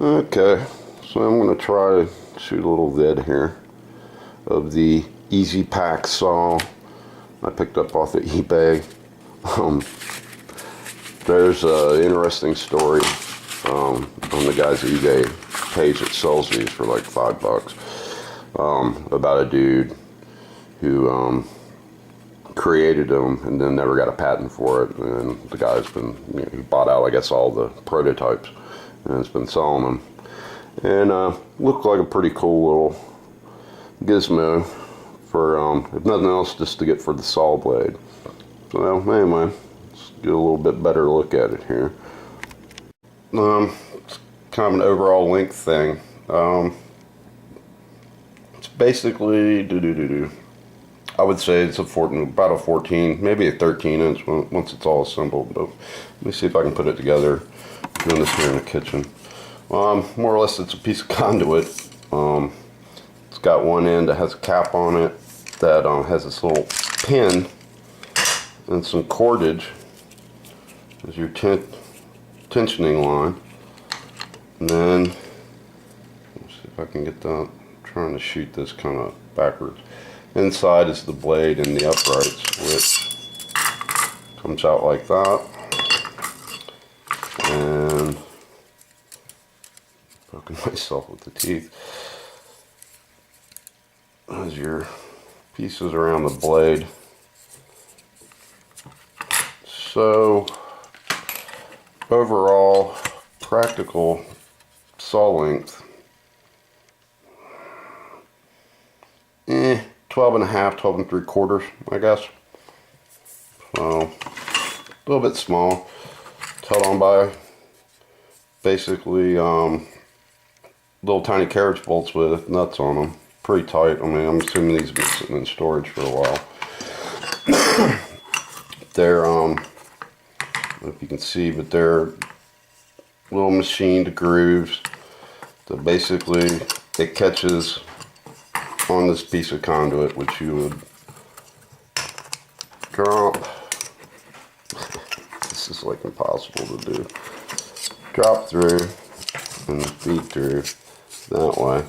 Okay, so I'm going to try to shoot a little vid here of the EzPAc Saw I picked up off of eBay. There's an interesting story on the guy's eBay page that sells these for like $5 about a dude who created them and then never got a patent for it, and the guy's been, he bought out, I guess, all the prototypes and has been selling them, and looked like a pretty cool little gizmo for if nothing else, just to get for the saw blade. So anyway, let's get a little bit better look at it here. It's kind of an overall length thing. It's basically I would say it's about a 14, maybe a 13 inch once it's all assembled. But let me see if I can put it together. I'm doing this here in the kitchen. More or less, it's a piece of conduit. It's got one end that has a cap on it that has this little pin and some cordage as your tensioning line. And then, let's see if I can get that. I'm trying to shoot this kind of backwards. Inside is the blade and the uprights, which comes out like that. And poking myself with the teeth. As your pieces around the blade. So overall, practical saw length, 12 and a half, 12 and 3/4, I guess. So a little bit small. It's held on by basically little tiny carriage bolts with nuts on them. Pretty tight. I mean, I'm assuming these have been sitting in storage for a while. They're I don't know if you can see, but they're little machined grooves that basically it catches on this piece of conduit, which you would drop. This is like impossible to do. Drop through and feed through that way,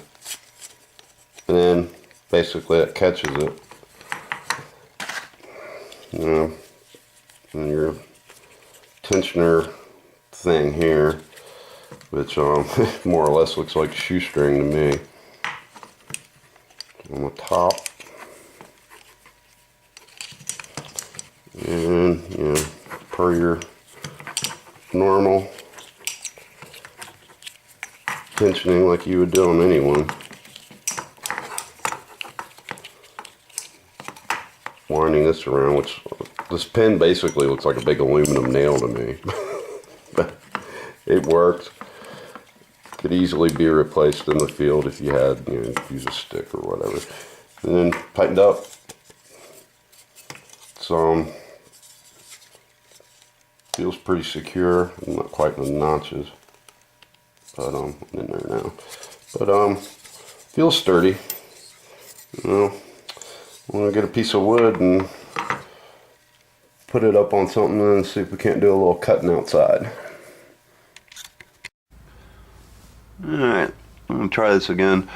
and then basically it catches it. You know, and your tensioner thing here, which more or less looks like shoestring to me, on the top, and per your normal tensioning like you would do on anyone. Winding this around, which this pin basically looks like a big aluminum nail to me. But it works. Could easily be replaced in the field if you had, use a stick or whatever. And then tightened up. So feels pretty secure. Not quite in the notches, but I'm in there now. But feels sturdy. I'm gonna get a piece of wood and put it up on something and see if we can't do a little cutting outside. Alright, I'm gonna try this again.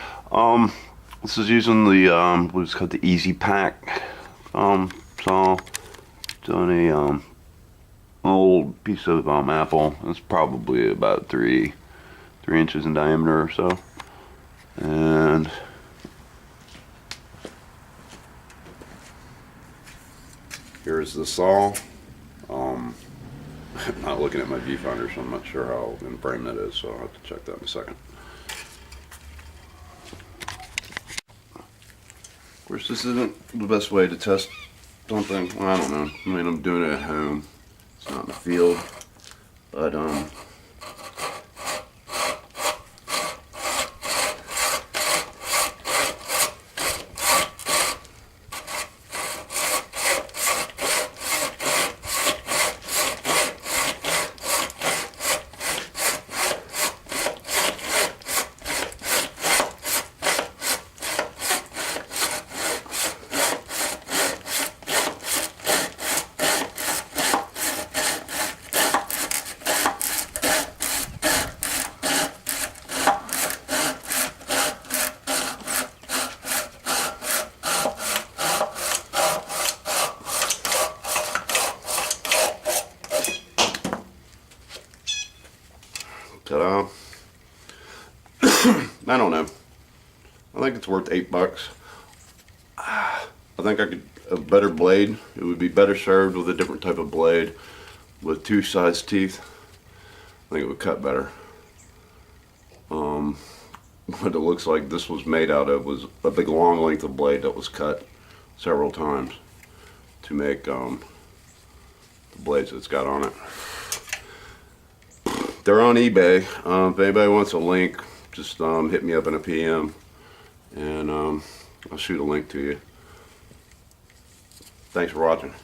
This is using the what's called the EzPAc saw. Doing a old piece of apple. It's probably about 3 inches in diameter or so. And here's the saw. I'm not looking at my viewfinder, so I'm not sure how in frame that is, so I'll have to check that in a second. Of course, this isn't the best way to test something. Well, I don't know. I mean, I'm doing it at home. It's not in the field. But, Ta-da. I don't know. I think it's worth $8. I think I could, a better blade. It would be better served with a different type of blade with two size teeth. I think it would cut better. What it looks like this was made out of was a big long length of blade that was cut several times to make the blades it's got on it. They're on eBay. If anybody wants a link, just hit me up in a PM and I'll shoot a link to you. Thanks for watching.